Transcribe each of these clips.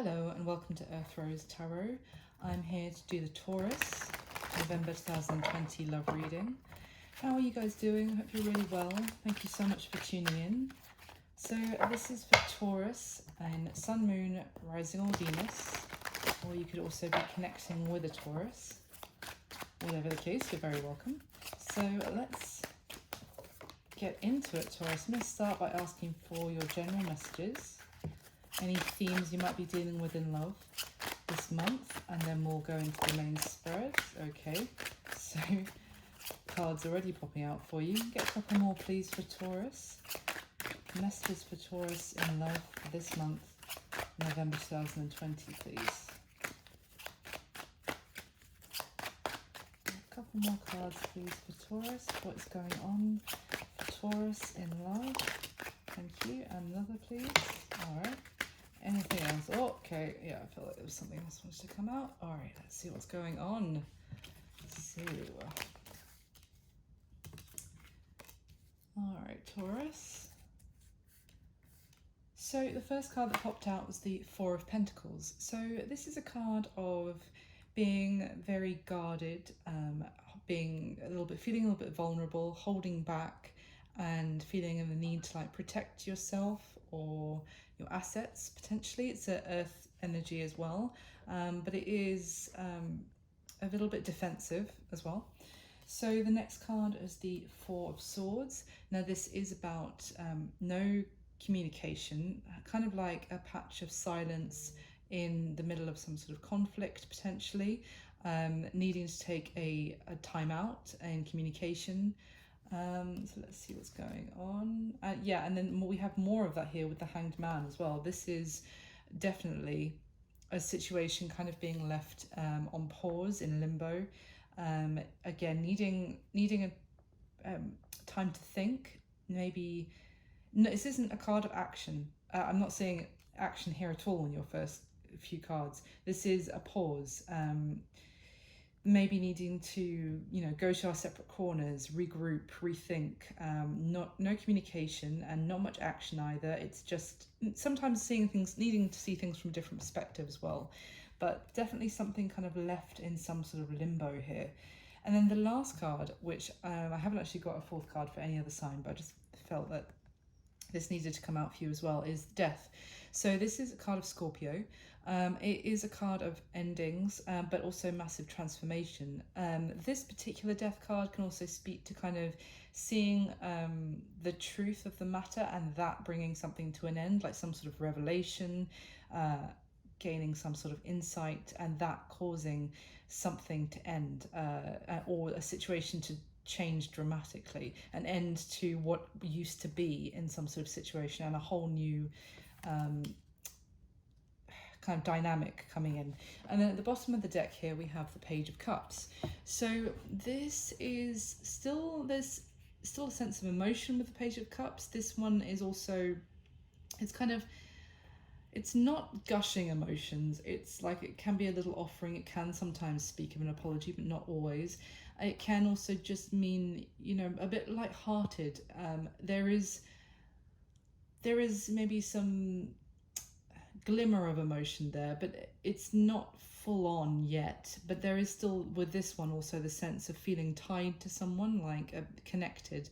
Hello and welcome to Earth Rose Tarot. I'm here to do the Taurus November 2020 love reading. How are you guys doing? I hope you're really well. Thank you so much for tuning in. So this is for Taurus and Sun, Moon, Rising or Venus, or you could also be connecting with a Taurus. Whatever the case, you're very welcome. So let's get into it, Taurus. I'm going to start by asking for your general messages. Any themes you might be dealing with in love this month, and then we'll go into the main spread. Okay, so cards already popping out for you. Get a couple more, please, for Taurus. Messages for Taurus in love for this month, November 2020, please. A couple more cards, please, for Taurus. What is going on for Taurus in love? Thank you. Another, please. All right. Anything else? Oh, okay, yeah, I felt like there was something else wanted to come out. All right, let's see what's going on. So, all right, Taurus. So the first card that popped out was the Four of Pentacles. So this is a card of being very guarded, feeling a little bit vulnerable, holding back, and feeling the need to like protect yourself or your assets potentially. It's an earth energy as well, but it is a little bit defensive as well. So the next card is the Four of Swords. Now this is about no communication, kind of like a patch of silence in the middle of some sort of conflict potentially, needing to take a time out in communication. So let's see what's going on. Yeah, and then we have more of that here with the Hanged Man as well. This is definitely a situation kind of being left on pause, in limbo. Again, needing a time to think. Maybe no, this isn't a card of action. I'm not seeing action here at all in your first few cards. This is a pause. Maybe needing to, go to our separate corners, regroup, rethink. No communication and not much action either. It's just sometimes needing to see things from a different perspective as well. But definitely something kind of left in some sort of limbo here. And then the last card, which I haven't actually got a fourth card for any other sign, but I just felt that this needed to come out for you as well, is Death. So this is a card of Scorpio. It is a card of endings, but also massive transformation. This particular Death card can also speak to kind of seeing the truth of the matter and that bringing something to an end, like some sort of revelation, gaining some sort of insight, and that causing something to end, or a situation to change dramatically, an end to what used to be in some sort of situation, and a whole new kind of dynamic coming in. And then at the bottom of the deck here we have the Page of Cups. So this is there's still a sense of emotion with the Page of Cups. This one is also, it's not gushing emotions. It's like, it can be a little offering. It can sometimes speak of an apology, but not always. It can also just mean, a bit light-hearted. There is maybe some glimmer of emotion there, but it's not full on yet. But there is still, with this one, also the sense of feeling tied to someone, like connected.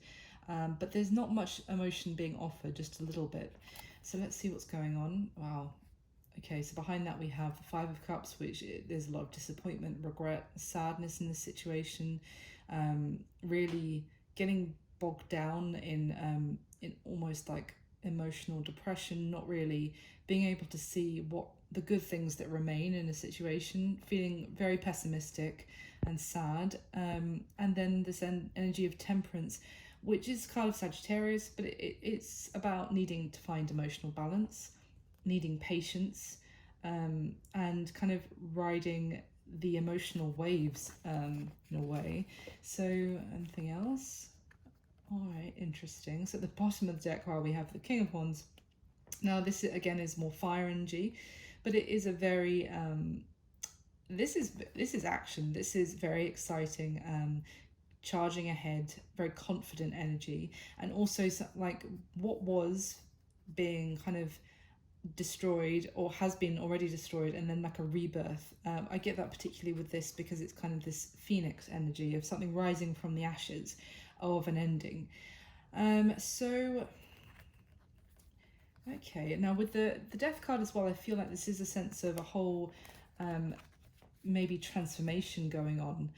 But there's not much emotion being offered, just a little bit. So let's see what's going on. Wow. Okay, so behind that we have the Five of Cups, which there's a lot of disappointment, regret, sadness in this situation, really getting bogged down in almost like emotional depression, not really being able to see what the good things that remain in a situation, feeling very pessimistic and sad, and then this energy of Temperance, which is kind of Sagittarius, but it's about needing to find emotional balance, needing patience, and kind of riding the emotional waves in a way. So anything else? All right, interesting. So at the bottom of the deck, we have the King of Wands. Now this again is more fire energy, but it is a very this is action. This is very exciting, charging ahead, very confident energy, and also like what was being kind of destroyed or has been already destroyed, and then like a rebirth. I get that particularly with this because it's kind of this phoenix energy of something rising from the ashes of an ending. So okay, now with the death card as well, I feel like this is a sense of a whole maybe transformation going on.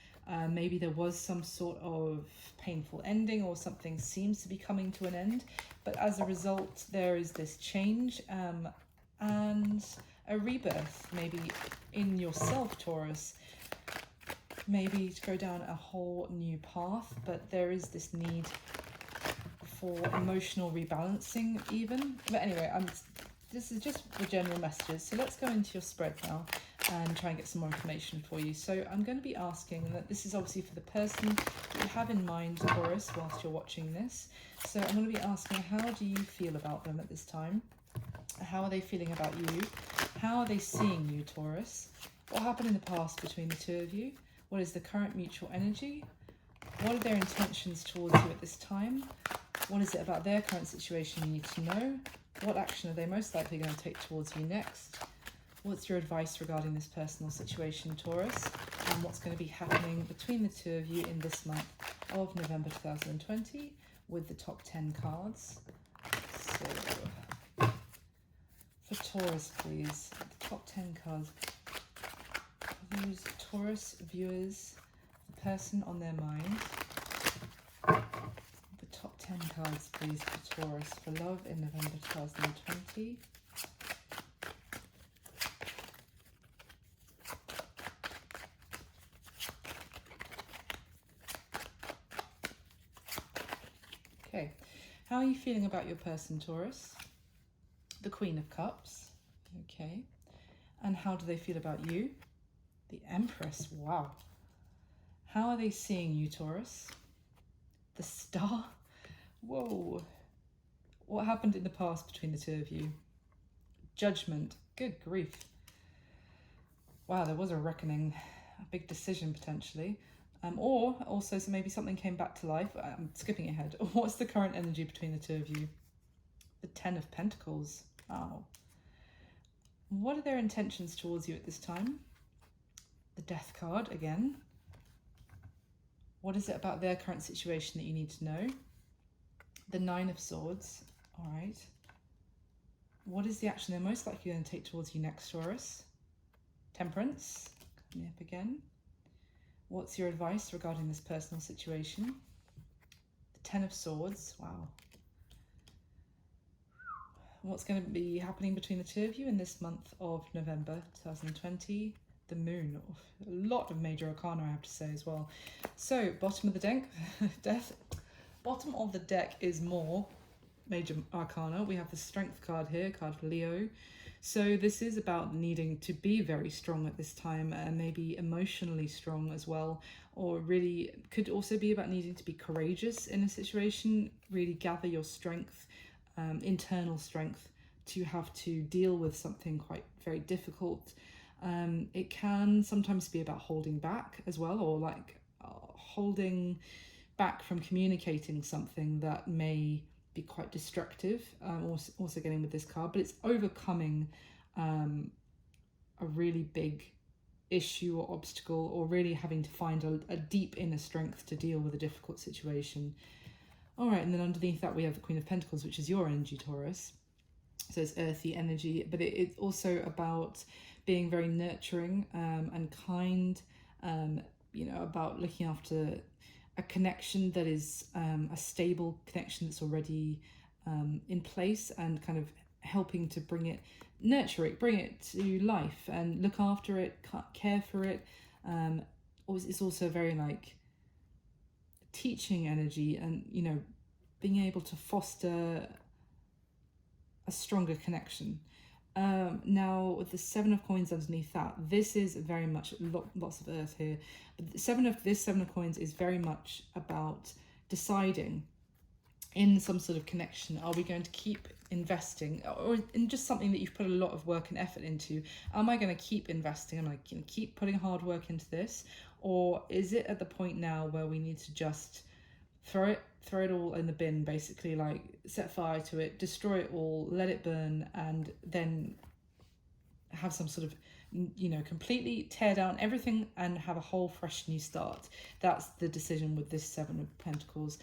Maybe there was some sort of painful ending, or something seems to be coming to an end, but as a result there is this change and a rebirth, maybe in yourself, Taurus, maybe to go down a whole new path. But there is this need for emotional rebalancing even. But anyway, this is just the general messages, so let's go into your spread now and try and get some more information for you. So I'm going to be asking, and that this is obviously for the person that you have in mind, Taurus, whilst you're watching this. So I'm going to be asking, how do you feel about them at this time? How are they feeling about you? How are they seeing you, Taurus? What happened in the past between the two of you? What is the current mutual energy? What are their intentions towards you at this time? What is it about their current situation you need to know? What action are they most likely going to take towards you next? What's your advice regarding this personal situation, Taurus? And what's going to be happening between the two of you in this month of November 2020 with the top 10 cards? So, for Taurus, please, the top 10 cards. Those Taurus viewers, the person on their mind. The top 10 cards, please, for Taurus, for love in November 2020. Okay, how are you feeling about your person, Taurus? The Queen of Cups, okay. And how do they feel about you? The Empress, wow. How are they seeing you, Taurus? The Star, whoa. What happened in the past between the two of you? Judgment, good grief. Wow, there was a reckoning, a big decision potentially. Or also, so maybe something came back to life. I'm skipping ahead. What's the current energy between the two of you? The Ten of Pentacles, wow. What are their intentions towards you at this time? The Death card again. What is it about their current situation that you need to know? The Nine of Swords, all right. What is the action they're most likely going to take towards you next, Taurus? Temperance, coming up again. What's your advice regarding this personal situation? The Ten of Swords, wow. What's going to be happening between the two of you in this month of November 2020? The Moon, a lot of major arcana, I have to say as well. So bottom of the deck, bottom of the deck is more major arcana. We have the Strength card here, card for Leo. So this is about needing to be very strong at this time, and maybe emotionally strong as well, or really could also be about needing to be courageous in a situation, really gather your strength, internal strength, to have to deal with something quite very difficult. It can sometimes be about holding back as well, or like holding back from communicating something that may be quite destructive, also getting with this card, but it's overcoming a really big issue or obstacle, or really having to find a deep inner strength to deal with a difficult situation. All right, and then underneath that we have the Queen of Pentacles, which is your energy, Taurus. So it's earthy energy, but it's also about being very nurturing and kind, you know, about looking after a connection that is a stable connection that's already in place, and kind of helping to bring it, nurture it, bring it to life and look after it, care for it. It's also very like teaching energy, and, you know, being able to foster a stronger connection. Now with the Seven of Coins underneath that, this is very much lots of earth here, but this Seven of Coins is very much about deciding in some sort of connection. Are we going to keep investing, or in just something that you've put a lot of work and effort into? Am I going to keep investing? Am I going to keep putting hard work into this, or is it at the point now where we need to just throw it all in the bin, basically, like set fire to it, destroy it all, let it burn, and then have some sort of, completely tear down everything and have a whole fresh new start. That's the decision with this Seven of Pentacles.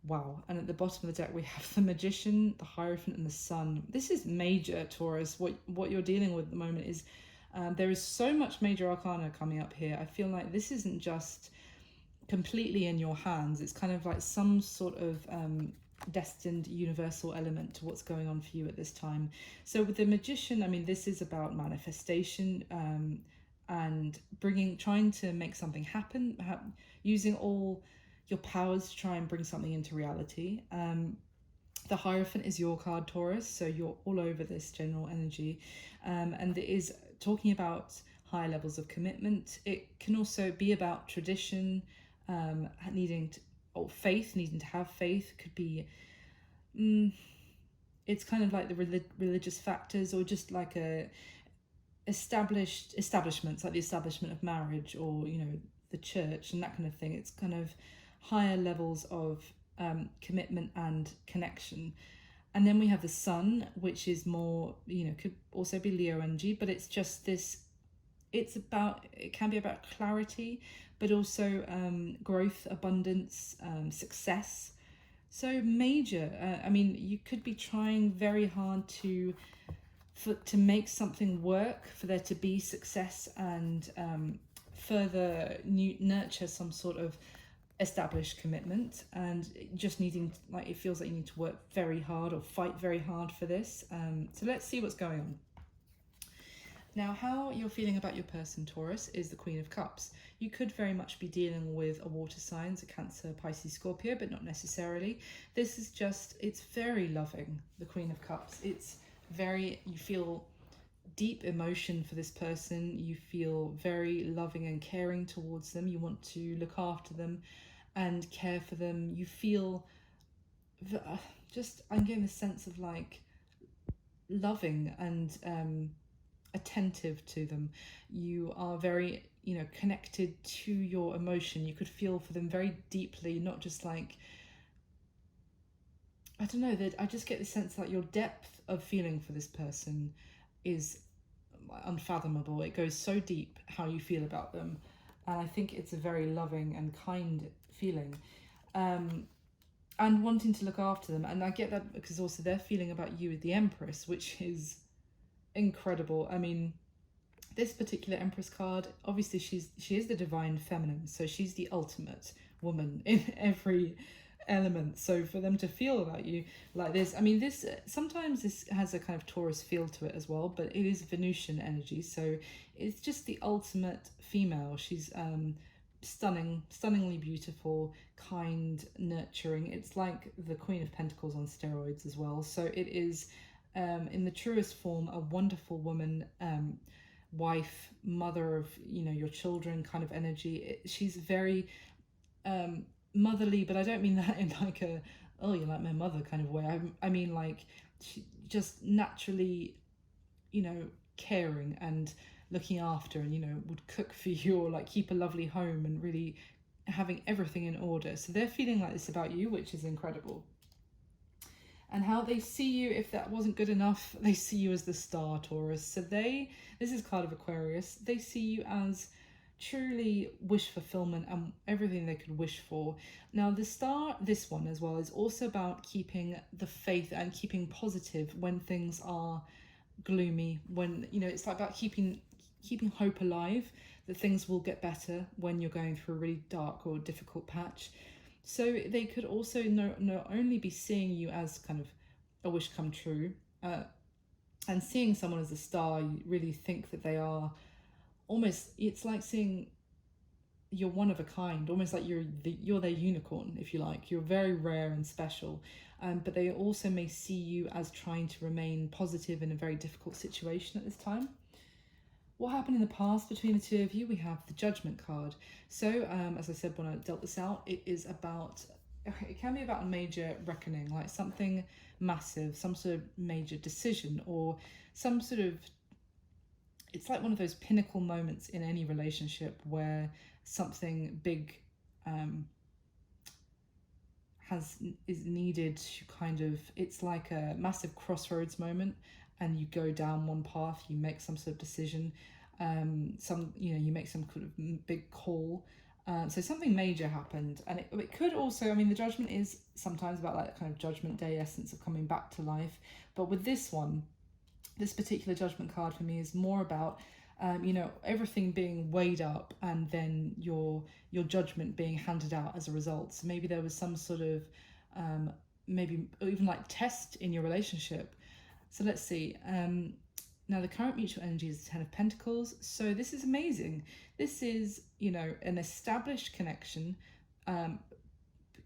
Wow. And at the bottom of the deck we have the Magician, the Hierophant, and the Sun. This is major, Taurus. What you're dealing with at the moment is there is so much major arcana coming up here. I feel like this isn't just completely in your hands. It's kind of like some sort of destined universal element to what's going on for you at this time. So with the Magician, I mean, this is about manifestation and trying to make something happen, using all your powers to try and bring something into reality. The Hierophant is your card, Taurus, so you're all over this general energy, and it is talking about higher levels of commitment. It can also be about tradition, needing to have faith. Could be it's kind of like the religious factors, or just like establishments, like the establishment of marriage, or the church and that kind of thing. It's kind of higher levels of commitment and connection. And then we have the Sun, which is more, could also be Leo energy, but it's just this, it can be about clarity, but also growth, abundance, success. So major. I mean, you could be trying very hard to make something work, for there to be success, and further nurture some sort of established commitment, and just needing, like, it feels like you need to work very hard or fight very hard for this. So let's see what's going on. Now, how you're feeling about your person, Taurus, is the Queen of Cups. You could very much be dealing with a water sign, a Cancer, Pisces, Scorpio, but not necessarily. This is just, it's very loving, the Queen of Cups. It's very, you feel deep emotion for this person. You feel very loving and caring towards them. You want to look after them and care for them. You feel I'm getting the sense of like loving and attentive to them. You are very, connected to your emotion. You could feel for them very deeply, not just like, I don't know, that I just get the sense that your depth of feeling for this person is unfathomable. It goes so deep how you feel about them, and I think it's a very loving and kind feeling, and wanting to look after them. And I get that because also they're feeling about you with the Empress, which is incredible. I mean, this particular Empress card, obviously she is the divine feminine, so she's the ultimate woman in every element. So for them to feel about you like this, I mean, this sometimes this has a kind of Taurus feel to it as well, but it is Venusian energy, so it's just the ultimate female. She's stunningly beautiful, kind, nurturing. It's like the Queen of Pentacles on steroids as well. So it is in the truest form a wonderful woman, wife, mother of your children kind of energy. She's very motherly, but I don't mean that in like a, oh, you're like my mother kind of way. I mean like she just naturally caring and looking after, and would cook for you, or like keep a lovely home, and really having everything in order. So they're feeling like this about you, which is incredible. And how they see you, if that wasn't good enough, they see you as the star, Taurus. So this is card of Aquarius, they see you as truly wish fulfillment and everything they could wish for. Now the star, this one as well, is also about keeping the faith and keeping positive when things are gloomy, when it's like about keeping hope alive, that things will get better when you're going through a really dark or difficult patch. So they could also not only be seeing you as kind of a wish come true, and seeing someone as a star, you really think that they are almost, it's like seeing you're one of a kind, almost like you're their unicorn, if you like. You're very rare and special, but they also may see you as trying to remain positive in a very difficult situation at this time. What happened in the past between the two of you? We have the Judgment card. So as I said when I dealt this out, it can be about a major reckoning, like something massive, some sort of major decision, or some sort of, it's like one of those pinnacle moments in any relationship where something big is needed to kind of, it's like a massive crossroads moment, and you go down one path, you make some sort of decision, you make some kind of big call. So something major happened, and it could also, I mean, the judgment is sometimes about like kind of judgment day essence of coming back to life, but with this one, this particular judgment card for me is more about everything being weighed up, and then your judgment being handed out as a result. So maybe there was some sort of maybe even like test in your relationship. So let's see. Now the current mutual energy is the Ten of Pentacles. So this is amazing. This is, an established connection,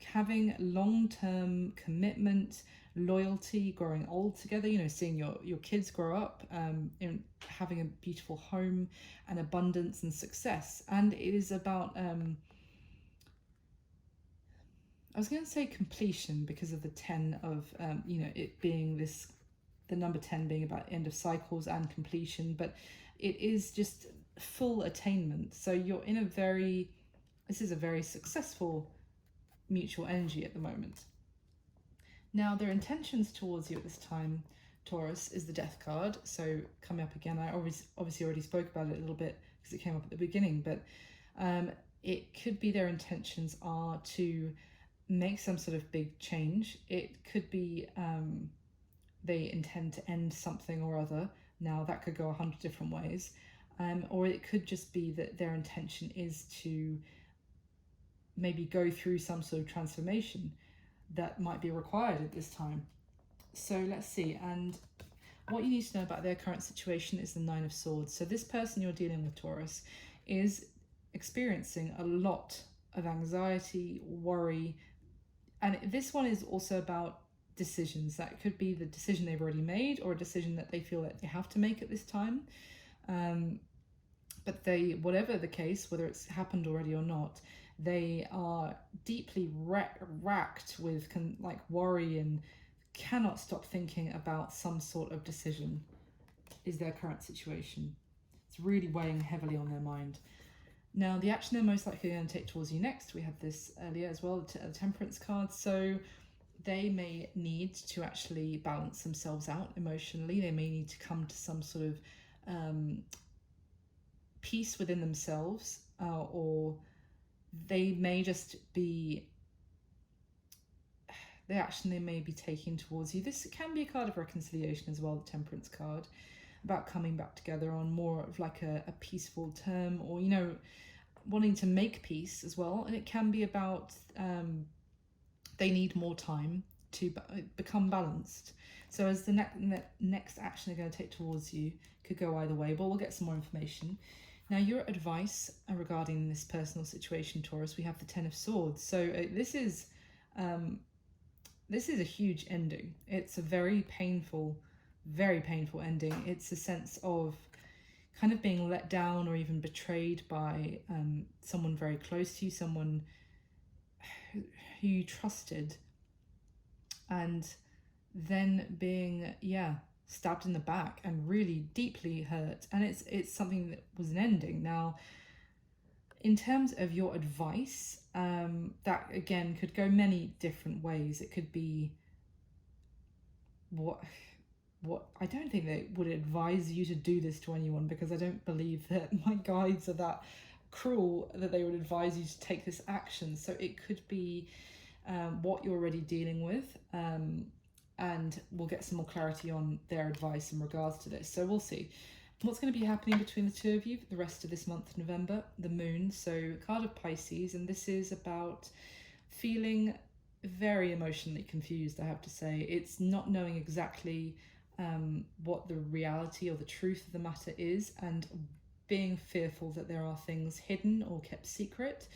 having long-term commitment, loyalty, growing old together, seeing your kids grow up, having a beautiful home and abundance and success. And it is about, I was going to say completion because of the 10 of, it being this, the number 10 being about end of cycles and completion, but it is just full attainment. So you're in this is a very successful mutual energy at the moment. Now, their intentions towards you at this time, Taurus, is the Death card. So coming up again, I obviously already spoke about it a little bit because it came up at the beginning, but it could be their intentions are to make some sort of big change. It could be they intend to end something or other. Now, that could go 100 different ways. Or it could just be that their intention is to maybe go through some sort of transformation that might be required at this time. So let's see. And what you need to know about their current situation is the Nine of Swords. So this person you're dealing with, Taurus, is experiencing a lot of anxiety, worry, and this one is also about decisions. That could be the decision they've already made, or a decision that they feel that they have to make at this time. But whatever the case, whether it's happened already or not, they are deeply racked with worry and cannot stop thinking about some sort of decision is their current situation. It's really weighing heavily on their mind. Now, the action they're most likely going to take towards you next, we had this earlier as well, the Temperance card. So they may need to actually balance themselves out emotionally. They may need to come to some sort of peace within themselves, or they may just be, the action they may be taking towards you. This can be a card of reconciliation as well, the Temperance card, about coming back together on more of like a peaceful term, or, wanting to make peace as well. And it can be about they need more time to become balanced. So as the next action they're going to take towards you could go either way, but we'll get some more information. Now, your advice regarding this personal situation, Taurus, we have the Ten of Swords. So this is a huge ending. It's a very painful ending. It's a sense of kind of being let down or even betrayed by someone very close to you, someone who you trusted, and then being, stabbed in the back and really deeply hurt. And it's something that was an ending. Now, in terms of your advice, that again could go many different ways. It could be what I don't think they would advise you to do this to anyone, because I don't believe that my guides are that cruel that they would advise you to take this action. So it could be what you're already dealing with, and we'll get some more clarity on their advice in regards to this. So we'll see what's going to be happening between the two of you for the rest of this month of November. The Moon, so card of Pisces, and this is about feeling very emotionally confused, I have to say. It's not knowing exactly what the reality or the truth of the matter is, and being fearful that there are things hidden or kept secret,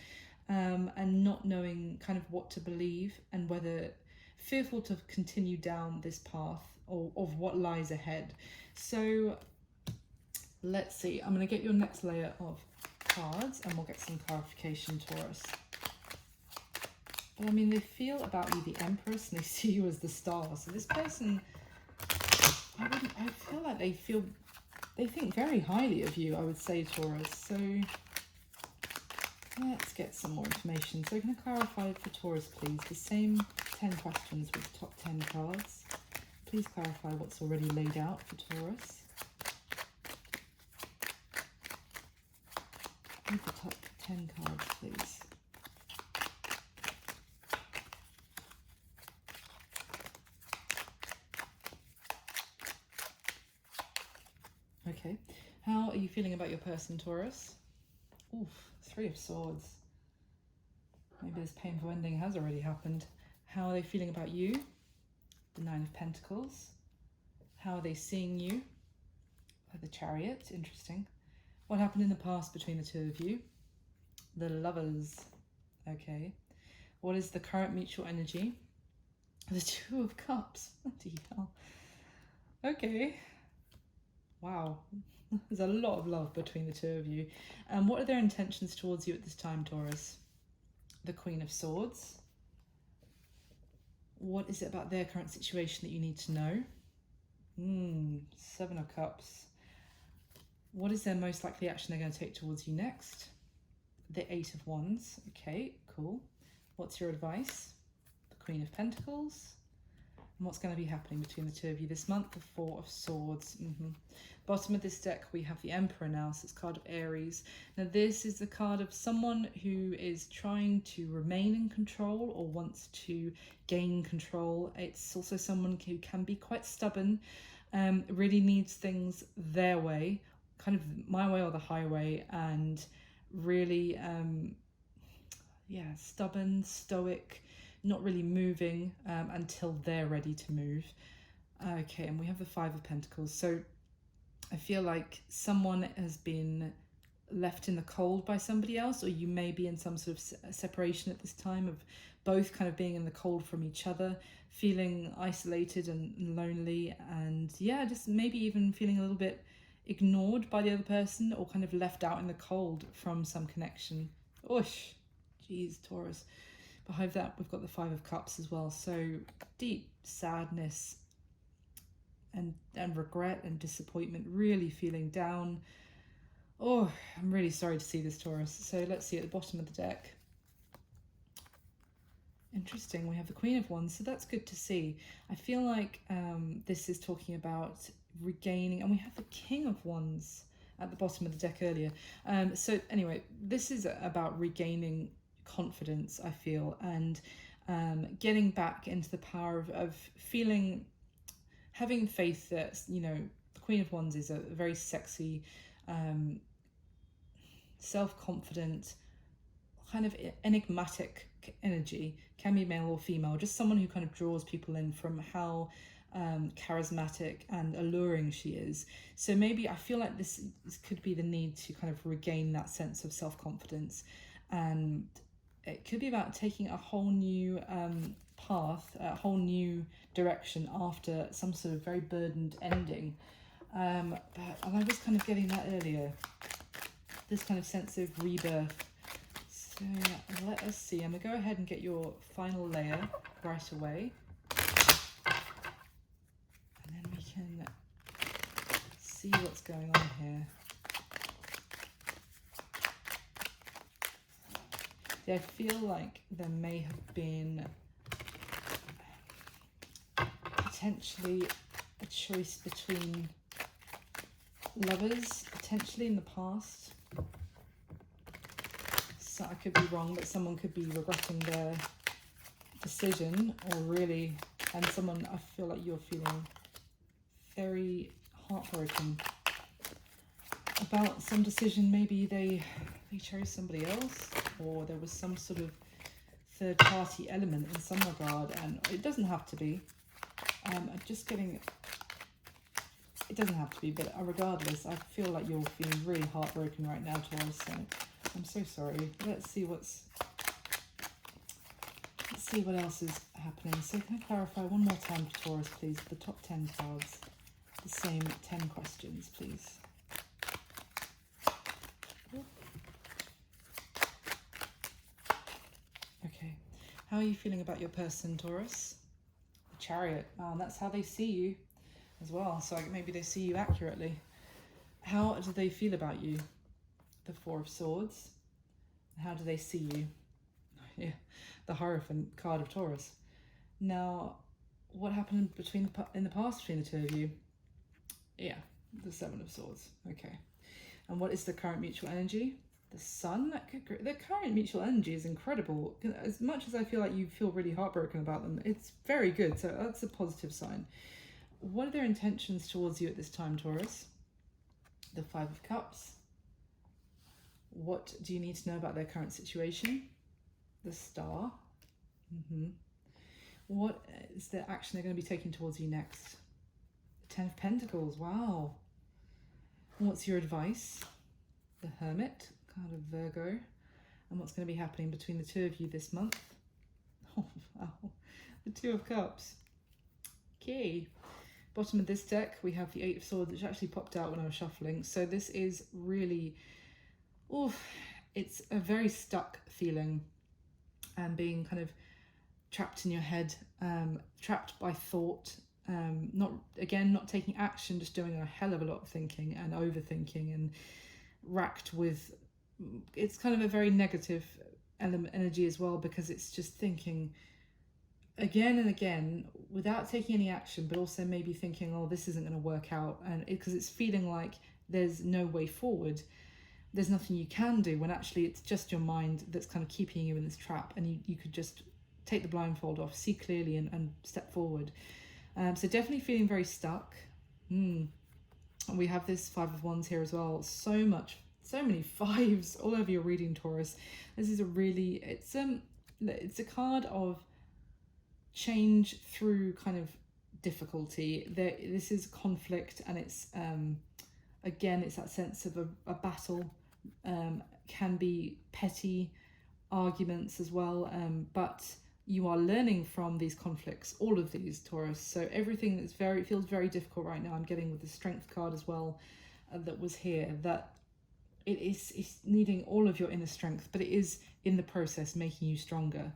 and not knowing kind of what to believe, and whether fearful to continue down this path or of what lies ahead. So let's see, I'm going to get your next layer of cards and we'll get some clarification, Taurus. But I mean, they feel about you the Empress, and they see you as the Star. So this person, I feel like they think very highly of you, I would say, Taurus. So Let's get some more information. So can I clarify for Taurus, please, the same 10 questions with the top 10 cards. Please clarify what's already laid out for Taurus. With the top 10 cards, please. Okay, how are you feeling about your person, Taurus? Oof, 3 of Swords. Maybe this painful ending has already happened. How are they feeling about you? The 9 of Pentacles. How are they seeing you? The Chariot, interesting. What happened in the past between the 2 of you? The Lovers. Okay. What is the current mutual energy? The 2 of Cups. Bloody hell. Okay. Wow. There's a lot of love between the 2 of you. What are their intentions towards you at this time, Taurus? The Queen of Swords. What is it about their current situation that you need to know? 7 of Cups. What is their most likely action they're going to take towards you next? The 8 of Wands. Okay, cool. What's your advice? The Queen of Pentacles. And what's going to be happening between the 2 of you this month? The 4 of Swords. Bottom of this deck, we have the Emperor now, so it's card of Aries. Now this is the card of someone who is trying to remain in control or wants to gain control. It's also someone who can be quite stubborn, really needs things their way, kind of my way or the highway, and really, stubborn, stoic, not really moving until they're ready to move. Okay, and we have the 5 of Pentacles. So I feel like someone has been left in the cold by somebody else, or you may be in some sort of separation at this time of both kind of being in the cold from each other, feeling isolated and lonely, and yeah, just maybe even feeling a little bit ignored by the other person or kind of left out in the cold from some connection. Oosh, geez, Taurus. Behind that, we've got the 5 of Cups as well. So deep sadness and regret and disappointment, really feeling down. Oh, I'm really sorry to see this, Taurus. So let's see at the bottom of the deck. Interesting, we have the Queen of Wands, so that's good to see. I feel like this is talking about regaining, and we have the King of Wands at the bottom of the deck earlier. So anyway, this is about regaining confidence, I feel, and getting back into the power of feeling, having faith that, you know, the Queen of Wands is a very sexy, self-confident, kind of enigmatic energy, can be male or female, just someone who kind of draws people in from how charismatic and alluring she is. So maybe I feel like this could be the need to kind of regain that sense of self-confidence, and it could be about taking a whole new path, a whole new direction after some sort of very burdened ending. And I was kind of getting that earlier, this kind of sense of rebirth. So let us see. I'm going to go ahead and get your final layer right away. And then we can see what's going on here. I feel like there may have been potentially a choice between lovers, potentially in the past. So I could be wrong, but someone could be regretting their decision, or really, and someone, I feel like you're feeling very heartbroken about some decision. Maybe they chose somebody else, or there was some sort of third party element in some regard, and it doesn't have to be. I'm just getting, it doesn't have to be, but regardless, I feel like you're feeling really heartbroken right now, Taurus, so I'm so sorry. Let's see what else is happening. So can I clarify one more time for Taurus, please, the top 10 cards, the same 10 questions, please. Okay, how are you feeling about your person, Taurus? The Chariot. Oh, and that's how they see you as well, so maybe they see you accurately. How do they feel about you? The 4 of Swords. How do they see you? Yeah, the Hierophant card of Taurus. Now, what happened in the past between the two of you? Yeah, the Seven of Swords. Okay. And what is the current mutual energy? The Sun. The current mutual energy is incredible. As much as I feel like you feel really heartbroken about them, it's very good. So that's a positive sign. What are their intentions towards you at this time, Taurus? The Five of Cups. What do you need to know about their current situation? The Star. What is the action they're going to be taking towards you next? The Ten of Pentacles. Wow. What's your advice? The Hermit, card of Virgo. And what's going to be happening between the two of you this month? Oh, wow. The Two of Cups. Okay. Bottom of this deck, we have the Eight of Swords, which actually popped out when I was shuffling. So this is really, it's a very stuck feeling and being kind of trapped in your head, trapped by thought, not taking action, just doing a hell of a lot of thinking and overthinking and racked with, it's kind of a very negative energy as well, because it's just thinking again and again without taking any action, but also maybe thinking, oh, this isn't going to work out, and because it's feeling like there's no way forward, there's nothing you can do, when actually it's just your mind that's kind of keeping you in this trap, and you could just take the blindfold off, see clearly, and step forward. So definitely feeling very stuck. We have this Five of Wands here as well. So many fives all over your reading, Taurus. This is it's a card of change through kind of difficulty. This is conflict, and it's again, it's that sense of a battle. Can be petty arguments as well, but you are learning from these conflicts, all of these, Taurus. So everything that's feels very difficult right now, I'm getting with the Strength card as well, that was here, that it's needing all of your inner strength, but it is in the process making you stronger.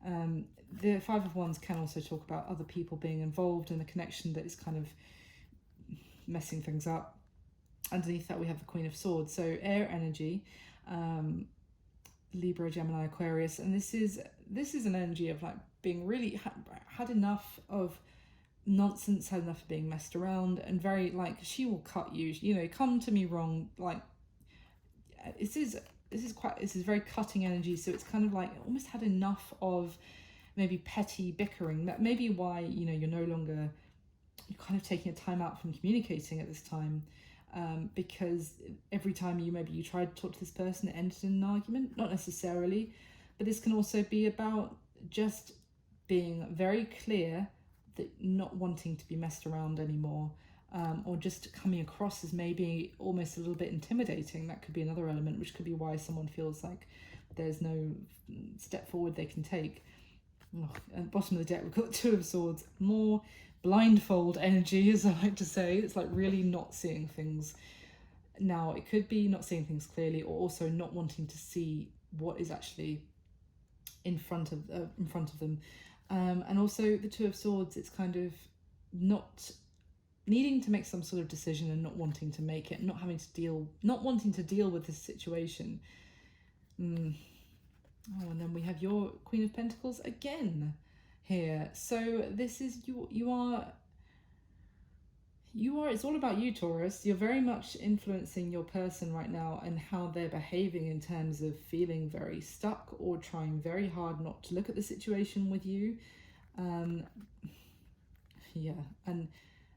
The Five of Wands can also talk about other people being involved in a connection that is kind of messing things up. Underneath that, we have the Queen of Swords, so air energy, Libra, Gemini, Aquarius, and this is an energy of like being really had enough of nonsense, had enough of being messed around, and very like, she will cut you, come to me wrong, like this is very cutting energy. So it's kind of like almost had enough of maybe petty bickering. That may be why you're kind of taking a time out from communicating at this time, because every time you tried to talk to this person, it ended in an argument. Not necessarily, but this can also be about just being very clear that not wanting to be messed around anymore, or just coming across as maybe almost a little bit intimidating. That could be another element, which could be why someone feels like there's no step forward they can take. At the bottom of the deck, we've got the Two of Swords, more blindfold energy, as I like to say. It's like really not seeing things. Now, it could be not seeing things clearly, or also not wanting to see what is actually in front of them. And also the Two of Swords, it's kind of not needing to make some sort of decision and not wanting to make it, not wanting to deal with this situation. Oh, and then we have your Queen of Pentacles again here. So this is you are it's all about you, Taurus. You're very much influencing your person right now and how they're behaving in terms of feeling very stuck or trying very hard not to look at the situation with you. And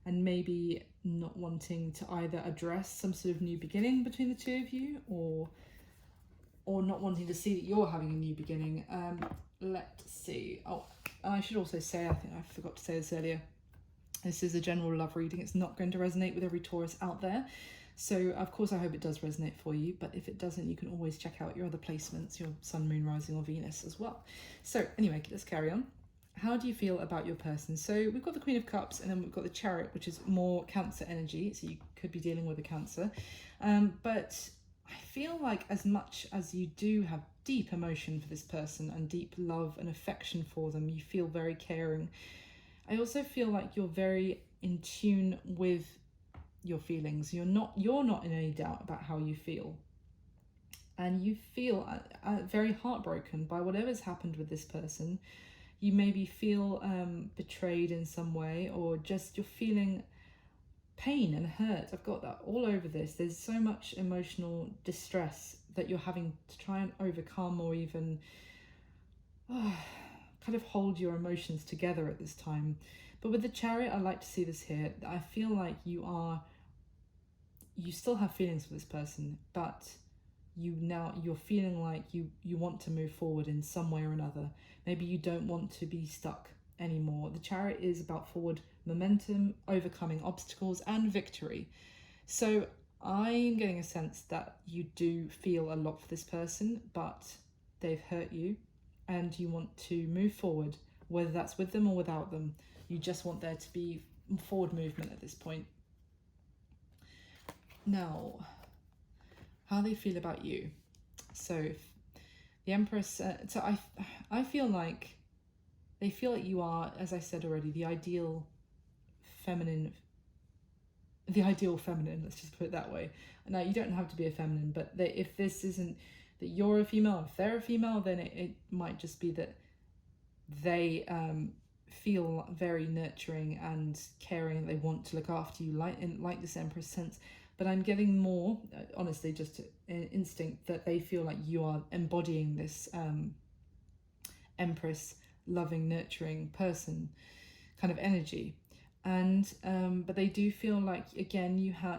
maybe not wanting to either address some sort of new beginning between the two of you, or not wanting to see that you're having a new beginning. Let's see. Oh, I should also say, I think I forgot to say this earlier, this is a general love reading. It's not going to resonate with every Taurus out there. So, of course, I hope it does resonate for you. But if it doesn't, you can always check out your other placements, your Sun, Moon, Rising, or Venus as well. So, anyway, let's carry on. How do you feel about your person? So we've got the Queen of Cups, and then we've got the Chariot, which is more Cancer energy. So you could be dealing with a Cancer. But I feel like as much as you do have deep emotion for this person and deep love and affection for them, you feel very caring. I also feel like you're very in tune with your feelings. You're not in any doubt about how you feel. and you feel very heartbroken by whatever's happened with this person. You maybe feel betrayed in some way, or just you're feeling pain and hurt. I've got that all over this. There's so much emotional distress that you're having to try and overcome, or even kind of hold your emotions together at this time. But with the Chariot, I like to see this here. I feel like you still have feelings for this person, but you're feeling like you want to move forward in some way or another. Maybe you don't want to be stuck anymore. The Chariot is about forward momentum, overcoming obstacles, and victory. So I'm getting a sense that you do feel a lot for this person, but they've hurt you and you want to move forward, whether that's with them or without them. You just want there to be forward movement at this point. Now, how they feel about you. So the Empress, I feel like they feel like you are, as I said already, the ideal feminine, let's just put it that way. Now, you don't have to be a feminine, but if this isn't that you're a female, if they're a female, then it might just be that they feel very nurturing and caring. They want to look after you, like this Empress sense. But I'm getting more, honestly, just an instinct that they feel like you are embodying this Empress, loving, nurturing person kind of energy. And but they do feel like, again,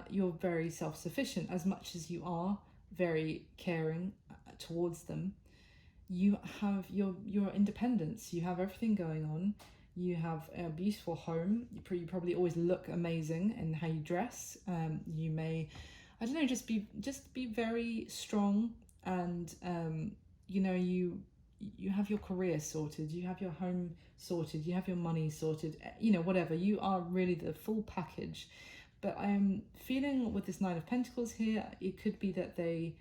you're very self-sufficient. As much as you are very caring towards them, you have your independence. You have everything going on. You have a beautiful home. You probably always look amazing in how you dress. You may, I don't know, just be very strong, and you have your career sorted. You have your home sorted. You have your money sorted. Whatever. You are really the full package. But I'm feeling with this Nine of Pentacles here, it could be that they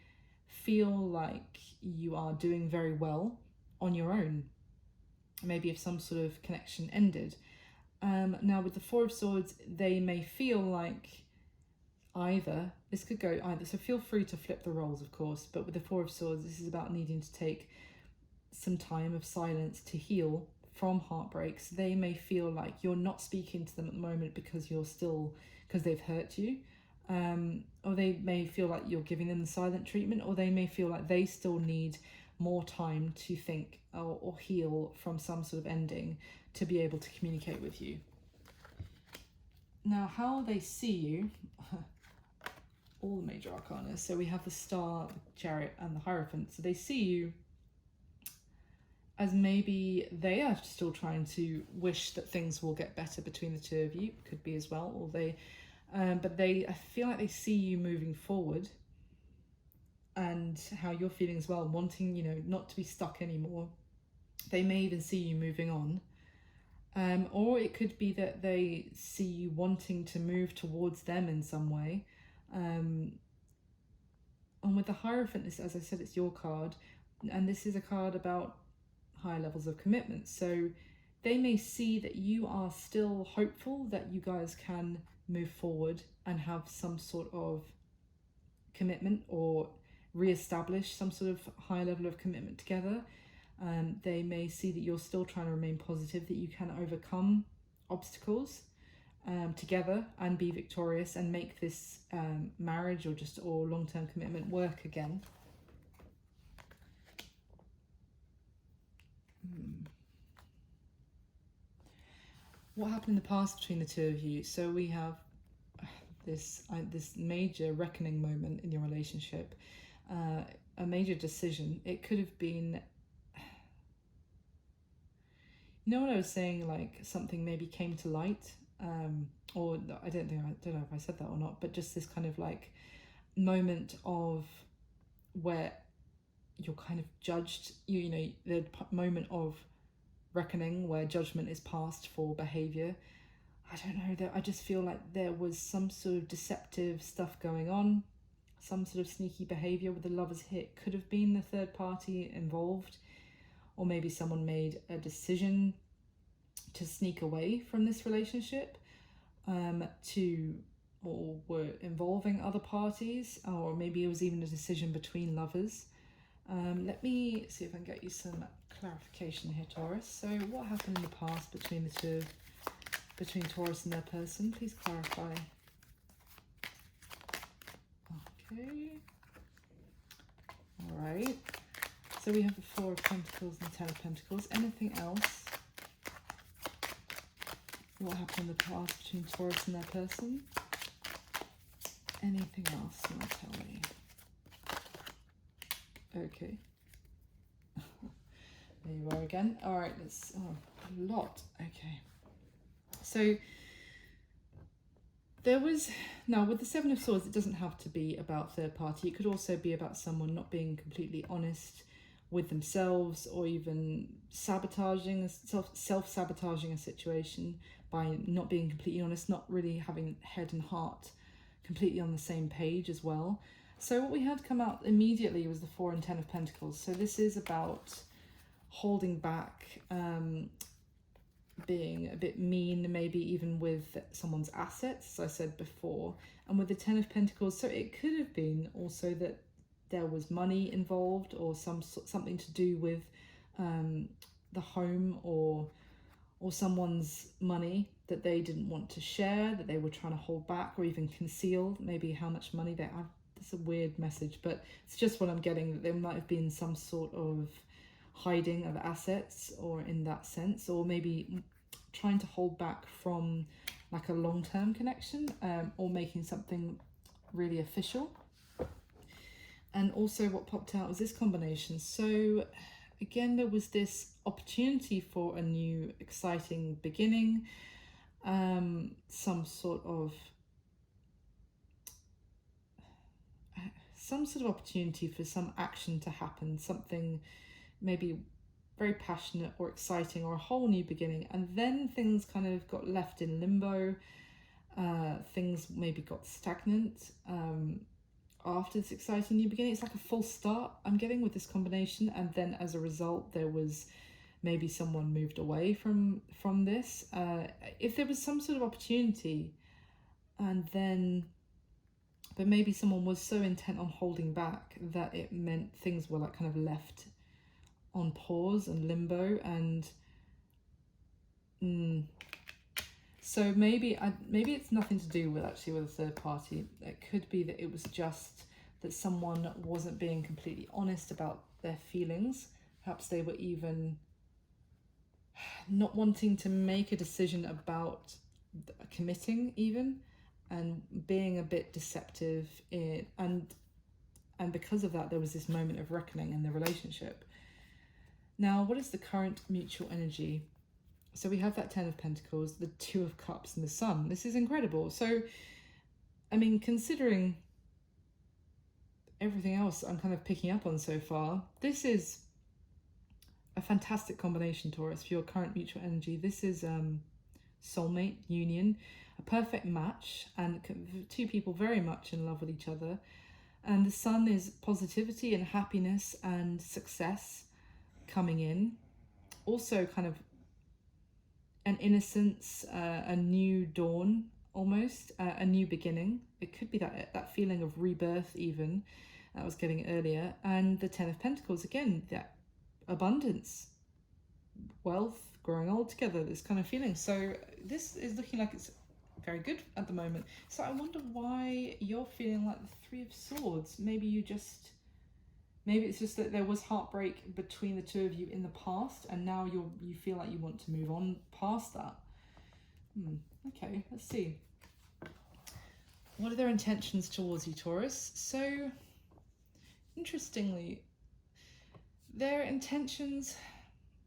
feel like you are doing very well on your own. Maybe if some sort of connection ended. Now with the Four of Swords, they may feel like this could go either, so feel free to flip the roles, of course, but with the Four of Swords, this is about needing to take some time of silence to heal from heartbreaks. They may feel like you're not speaking to them at the moment because they've hurt you, or they may feel like you're giving them the silent treatment, or they may feel like they still need more time to think or heal from some sort of ending to be able to communicate with you. Now, how they see you, all the major arcana. So we have the Star, the Chariot, and the Hierophant. So they see you as maybe they are still trying to wish that things will get better between the two of you. Could be as well, or I feel like they see you moving forward, and how you're feeling as well, wanting, not to be stuck anymore. They may even see you moving on. Or it could be that they see you wanting to move towards them in some way. And with the Hierophant, as I said, it's your card. And this is a card about higher levels of commitment. So they may see that you are still hopeful that you guys can move forward and have some sort of commitment, or re-establish some sort of high level of commitment together. They may see that you're still trying to remain positive, that you can overcome obstacles together and be victorious and make this marriage or long-term commitment work again. What happened in the past between the two of you? So we have this major reckoning moment in your relationship, a major decision. It could have been, what I was saying, like something maybe came to light, or I don't know if I said that or not, but just this kind of like moment of where you're kind of judged, the moment of reckoning where judgment is passed for behavior. I don't know, I just feel like there was some sort of deceptive stuff going on, some sort of sneaky behavior with the Lovers hit. Could have been the third party involved, or maybe someone made a decision to sneak away from this relationship, to or were involving other parties, or maybe it was even a decision between lovers. Let me see if I can get you some clarification here, Taurus. So what happened in the past between between Taurus and their person? Please clarify. Okay. All right. So we have the Four of Pentacles and the Ten of Pentacles. Anything else? What happened in the past between Taurus and their person? Anything else you want to tell me? Okay. There you are again. All right, let's... Oh, a lot. Okay. So there was... Now, with the Seven of Swords, it doesn't have to be about third party. It could also be about someone not being completely honest with themselves, or even sabotaging, self-sabotaging a situation by not being completely honest, not really having head and heart completely on the same page as well. So what we had come out immediately was the Four and Ten of Pentacles. So this is about holding back, being a bit mean, maybe even with someone's assets, as I said before. And with the Ten of Pentacles, so it could have been also that there was money involved, or something to do with the home, or someone's money that they didn't want to share, that they were trying to hold back or even conceal, maybe how much money they have. That's a weird message, but it's just what I'm getting, that there might have been some sort of hiding of assets, or in that sense, or maybe trying to hold back from like a long-term connection, or making something really official. And also what popped out was this combination. So again, there was this opportunity for a new exciting beginning, some sort of opportunity for some action to happen, something maybe very passionate or exciting, or a whole new beginning. And then things kind of got left in limbo. Things maybe got stagnant after this exciting new beginning. It's like a full start I'm getting with this combination, and then as a result there was maybe someone moved away from this. If there was some sort of opportunity, and then but maybe someone was so intent on holding back that it meant things were like kind of left on pause and limbo. And so maybe it's nothing to do with actually with a third party. It could be that it was just that someone wasn't being completely honest about their feelings. Perhaps they were even not wanting to make a decision about committing even, and being a bit deceptive and because of that there was this moment of reckoning in the relationship. Now, what is the current mutual energy? So we have that Ten of Pentacles, the Two of Cups, and the Sun. This is incredible. So, I mean, considering everything else I'm kind of picking up on so far, this is a fantastic combination, Taurus, for your current mutual energy. This is soulmate union, a perfect match, and two people very much in love with each other. And the Sun is positivity and happiness and success coming in. Also kind of an innocence, a new dawn, almost a new beginning. It could be that feeling of rebirth even that I was getting earlier. And the Ten of Pentacles, again, that abundance, wealth, growing old together, this kind of feeling. So this is looking like it's very good at the moment. So I wonder why you're feeling like the Three of Swords. Maybe it's just that there was heartbreak between the two of you in the past, and now you feel like you want to move on past that. Okay, let's see. What are their intentions towards you, Taurus? So, interestingly, their intentions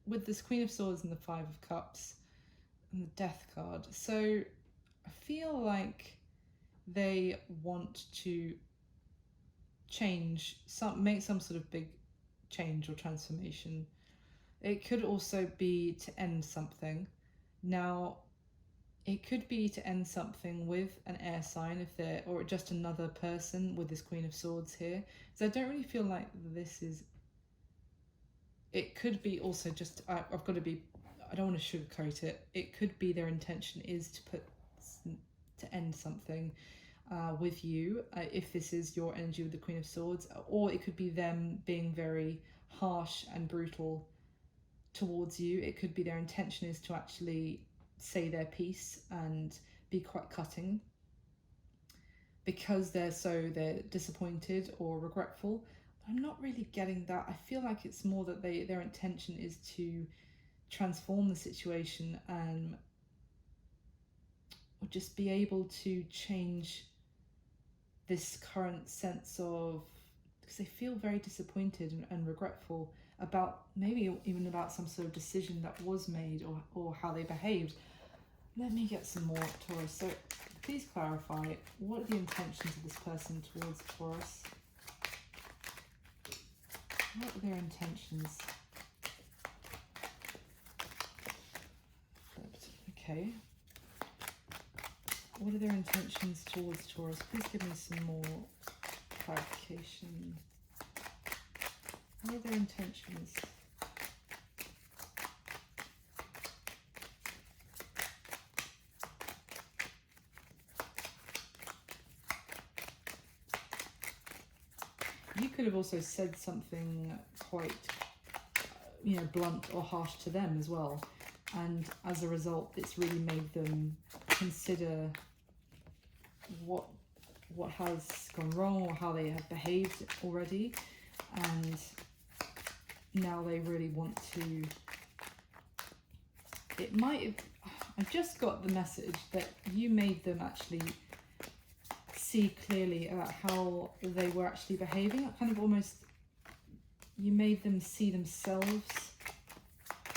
with this Queen of Swords and the Five of Cups and the Death card. So, I feel like they want to make some sort of big change or transformation. It could also be to end something. Now, it could be to end something with an air sign, or just another person with this Queen of Swords here. So I don't really feel like this is. It could be also just. I don't want to sugarcoat it. It could be their intention is to end something. with you, if this is your energy with the Queen of Swords, or it could be them being very harsh and brutal towards you. It could be their intention is to actually say their piece and be quite cutting because they're disappointed or regretful. I'm not really getting that. I feel like it's more that their intention is to transform the situation or just be able to change this current sense of, because they feel very disappointed and regretful about, maybe even about some sort of decision that was made or how they behaved. Let me get some more, Taurus. So please clarify, what are the intentions of this person towards Taurus? What are their intentions? Flipped. Okay. What are their intentions towards Taurus? Please give me some more clarification. What are their intentions? You could have also said something quite, blunt or harsh to them as well. And as a result, it's really made them consider what has gone wrong or how they have behaved already. And now they really want to, it might have, I've just got the message that you made them actually see clearly about how they were actually behaving. Kind of almost, you made them see themselves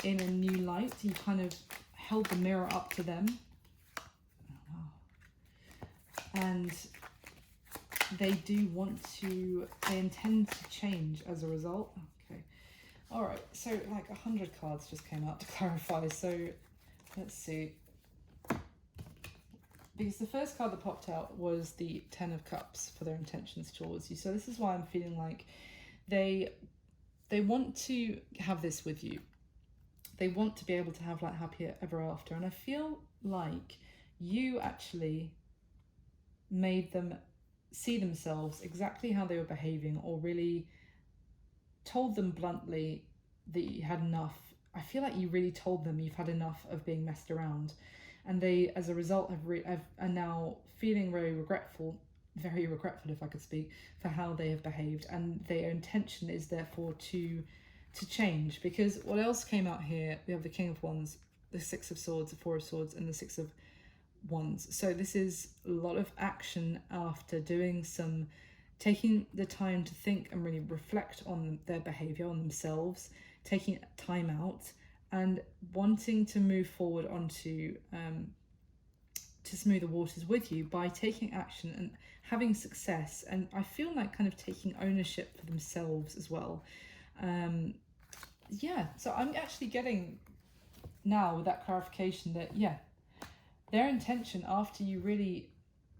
in a new light. You kind of held the mirror up to them. And they do want to, they intend to change as a result. Okay. All right. So like 100 cards just came out to clarify. So let's see. Because the first card that popped out was the Ten of Cups for their intentions towards you. So this is why I'm feeling like they want to have this with you. They want to be able to have like happy ever after. And I feel like you actually made them see themselves exactly how they were behaving, or really told them bluntly that you had enough. I feel like you really told them you've had enough of being messed around, and they, as a result, are now feeling very regretful if I could speak, for how they have behaved, and their intention is therefore to change. Because what else came out here? We have the King of Wands, the Six of Swords, the Four of Swords, and the Six of Wands. So this is a lot of action after taking the time to think and really reflect on their behavior, on themselves, taking time out and wanting to move forward onto to smooth the waters with you by taking action and having success. And I feel like kind of taking ownership for themselves as well. Yeah, so I'm actually getting now with that clarification that, yeah, their intention after you really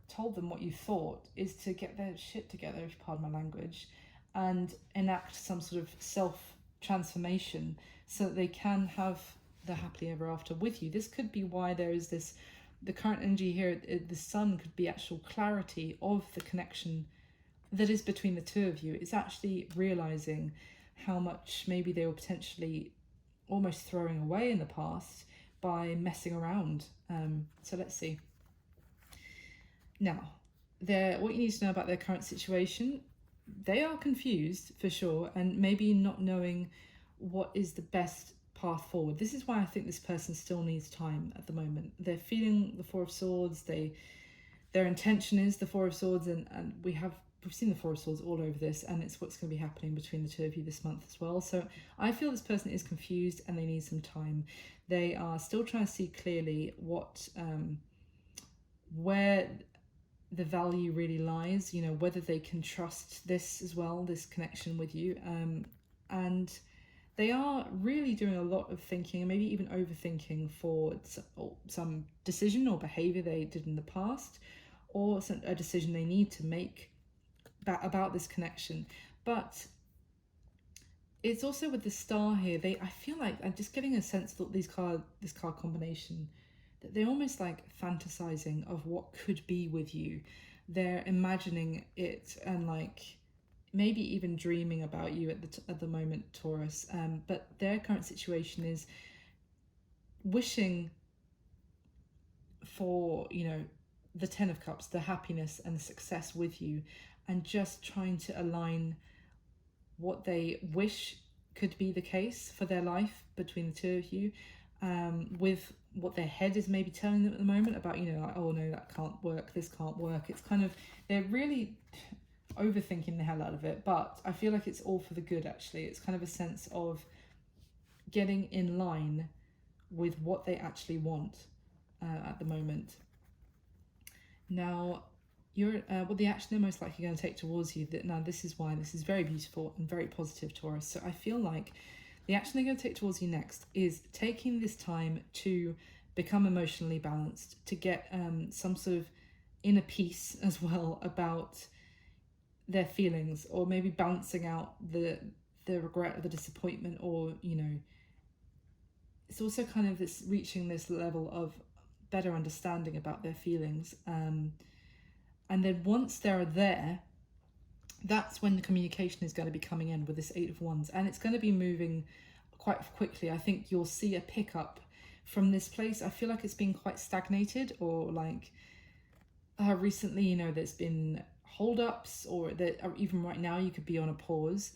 told them what you thought is to get their shit together, if you pardon my language, and enact some sort of self-transformation so that they can have the happily ever after with you. This could be why there is this, the current energy here, the sun could be actual clarity of the connection that is between the two of you. It's actually realizing how much maybe they were potentially almost throwing away in the past by messing around. So let's see. Now, what you need to know about their current situation, they are confused for sure, and maybe not knowing what is the best path forward. This is why I think this person still needs time at the moment. They're feeling the Four of Swords. Their intention is the Four of Swords, and we've seen the Four of Swords all over this, and it's what's going to be happening between the two of you this month as well. So I feel this person is confused and they need some time. They are still trying to see clearly where the value really lies, whether they can trust this as well, this connection with you. And they are really doing a lot of thinking, and maybe even overthinking for some decision or behavior they did in the past, or a decision they need to make about this connection. But it's also with the Star here, I feel like I'm just getting a sense that this card combination, that they're almost like fantasizing of what could be with you. they're imagining it and like maybe even dreaming about you at the moment, Taurus. But their current situation is wishing for, you know, the Ten of Cups, the happiness and the success with you, and just trying to align what they wish could be the case for their life between the two of you, with what their head is maybe telling them at the moment about, you know, like, oh no, that can't work, this can't work. It's kind of, they're really overthinking the hell out of it, but I feel like it's all for the good, actually. It's kind of a sense of getting in line with what they actually want at the moment. Now, you're what the action they're most likely going to take towards you, that now this is why this is very beautiful and very positive, Taurus. So I feel like the action they're going to take towards you next is taking this time to become emotionally balanced, to get some sort of inner peace as well about their feelings, or maybe balancing out the regret or the disappointment, or, you know, it's also kind of this reaching this level of better understanding about their feelings. And then once they're there, that's when the communication is going to be coming in with this Eight of Wands, and it's going to be moving quite quickly. I think you'll see a pickup from this place. I feel like it's been quite stagnated, or like recently, you know, there's been hold-ups, or that even right now you could be on a pause.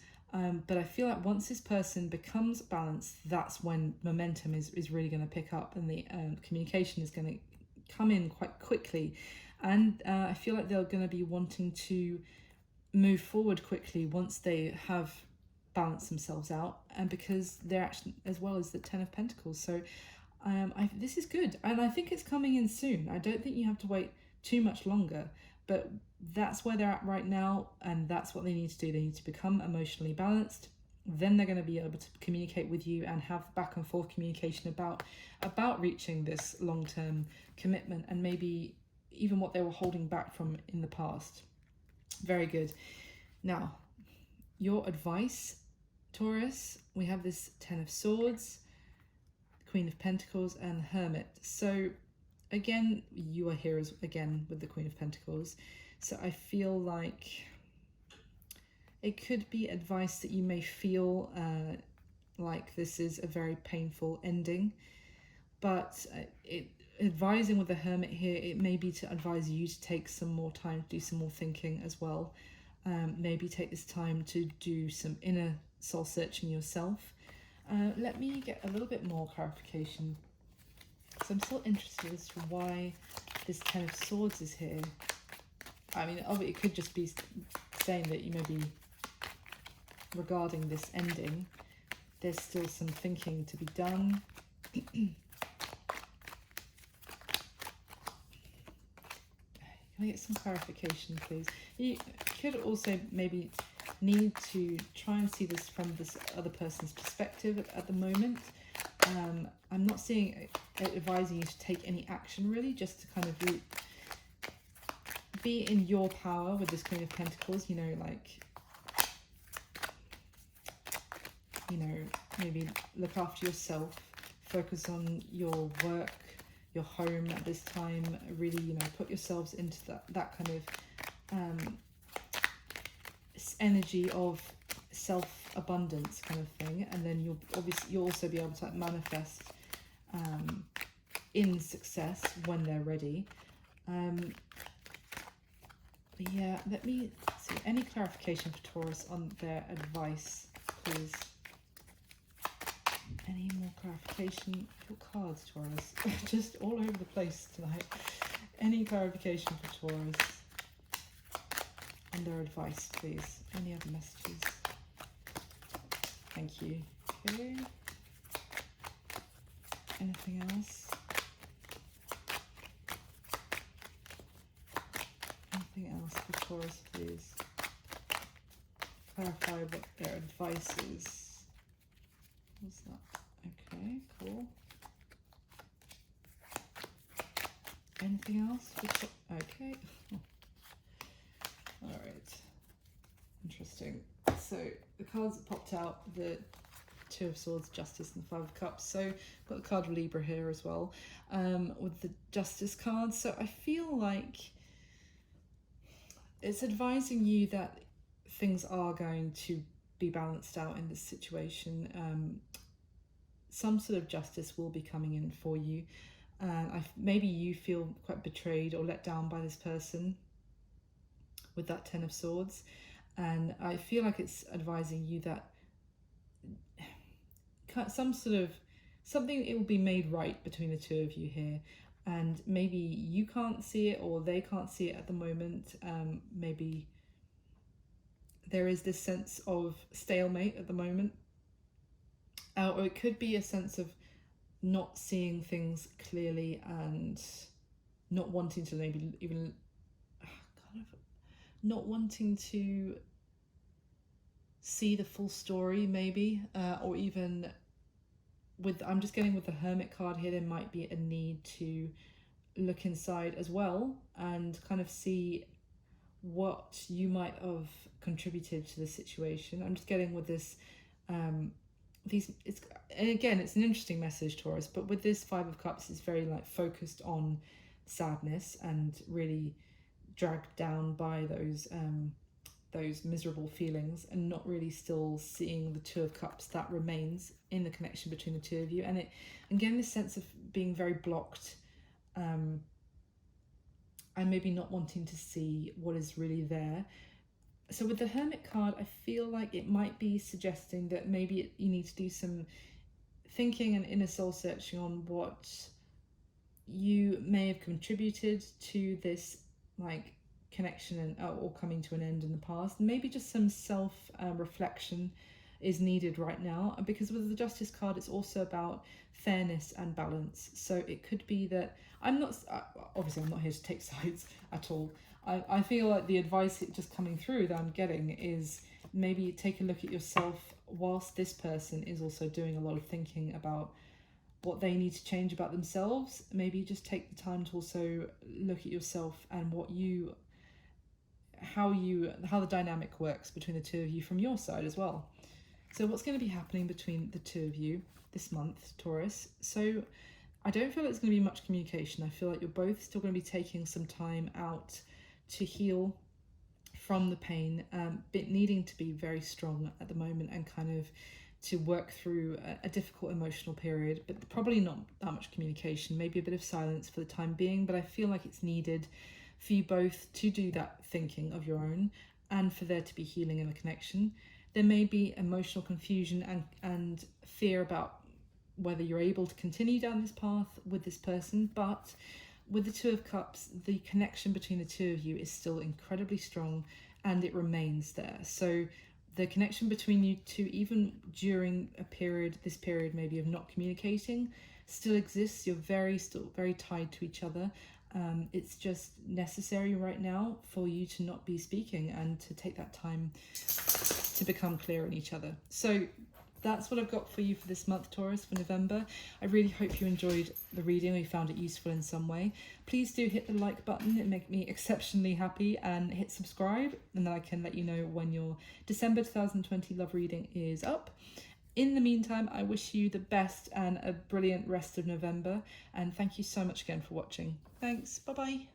But I feel like once this person becomes balanced, that's when momentum is really going to pick up, and the communication is going to come in quite quickly. And I feel like they're going to be wanting to move forward quickly once they have balanced themselves out, and because they're actually, as well as the Ten of Pentacles. So this is good, and I think it's coming in soon. I don't think you have to wait too much longer, but that's where they're at right now, and that's what they need to do. They need to become emotionally balanced. Then they're going to be able to communicate with you and have back and forth communication about reaching this long-term commitment, and maybe even what they were holding back from in the past. Very good. Now, your advice, Taurus, we have this Ten of Swords, Queen of Pentacles, and Hermit. So again, you are here again with the Queen of Pentacles. So I feel like it could be advice that you may feel like this is a very painful ending, but advising with the Hermit here, it may be to advise you to take some more time to do some more thinking as well. Maybe take this time to do some inner soul searching yourself. Let me get a little bit more clarification, because I'm still interested as to why this Ten of Swords is here. I mean, it could just be saying that you may be, regarding this ending, there's still some thinking to be done. Can I get some clarification, please? You could also maybe need to try and see this from this other person's perspective at the moment. I'm not seeing advising you to take any action, really, just to kind of be in your power with this Queen of Pentacles, you know, like, you know, maybe look after yourself, focus on your work, your home at this time, really, you know, put yourselves into that kind of energy of self-abundance kind of thing, and then you'll also be able to manifest in success when they're ready. But yeah, let me see, any clarification for Taurus on their advice, please? Any more clarification? Your cards, Taurus, just all over the place tonight. Any clarification for Taurus and their advice, please? Any other messages? Thank you. Okay. Anything else? Anything else for Taurus, please? Clarify what their advice is. What's that? Okay, cool. Anything else? Okay. All right. Interesting. So the cards that popped out, the Two of Swords, Justice, and the Five of Cups. So got the card of Libra here as well, with the Justice card. So I feel like it's advising you that things are going to be balanced out in this situation. Some sort of justice will be coming in for you. Maybe you feel quite betrayed or let down by this person with that Ten of Swords, and I feel like it's advising you that something, it will be made right between the two of you here, and maybe you can't see it or they can't see it at the moment. Maybe there is this sense of stalemate at the moment, or it could be a sense of not seeing things clearly and not wanting to maybe even not wanting to see the full story, maybe, or even I'm just getting with the Hermit card here, there might be a need to look inside as well and kind of see what you might have contributed to the situation. I'm just getting with this, and again, it's an interesting message, Taurus, but with this Five of Cups, it's very like focused on sadness and really dragged down by those miserable feelings, and not really still seeing the Two of Cups that remains in the connection between the two of you. And again, this sense of being very blocked, and maybe not wanting to see what is really there. So with the Hermit card, I feel like it might be suggesting that maybe you need to do some thinking and inner soul searching on what you may have contributed to this like connection and or coming to an end in the past. Maybe just some self reflection is needed right now, because with the Justice card, it's also about fairness and balance. So it could be that obviously I'm not here to take sides at all. I feel like the advice just coming through that I'm getting is maybe take a look at yourself whilst this person is also doing a lot of thinking about what they need to change about themselves. Maybe just take the time to also look at yourself and how the dynamic works between the two of you from your side as well. So what's going to be happening between the two of you this month, Taurus? So I don't feel like there's going to be much communication. I feel like you're both still going to be taking some time out to heal from the pain, but needing to be very strong at the moment and kind of to work through a difficult emotional period, but probably not that much communication, maybe a bit of silence for the time being. But I feel like it's needed for you both to do that thinking of your own and for there to be healing in the connection. There may be emotional confusion and fear about whether you're able to continue down this path with this person, but with the Two of Cups, the connection between the two of you is still incredibly strong and it remains there. So the connection between you two, even during this period maybe of not communicating, still exists. You're still very tied to each other. It's just necessary right now for you to not be speaking and to take that time to become clear on each other. So that's what I've got for you for this month, Taurus, for November. I really hope you enjoyed the reading or you found it useful in some way. Please do hit the like button. It makes me exceptionally happy, and hit subscribe, and then I can let you know when your December 2020 love reading is up. In the meantime, I wish you the best and a brilliant rest of November, and thank you so much again for watching. Thanks. Bye-bye.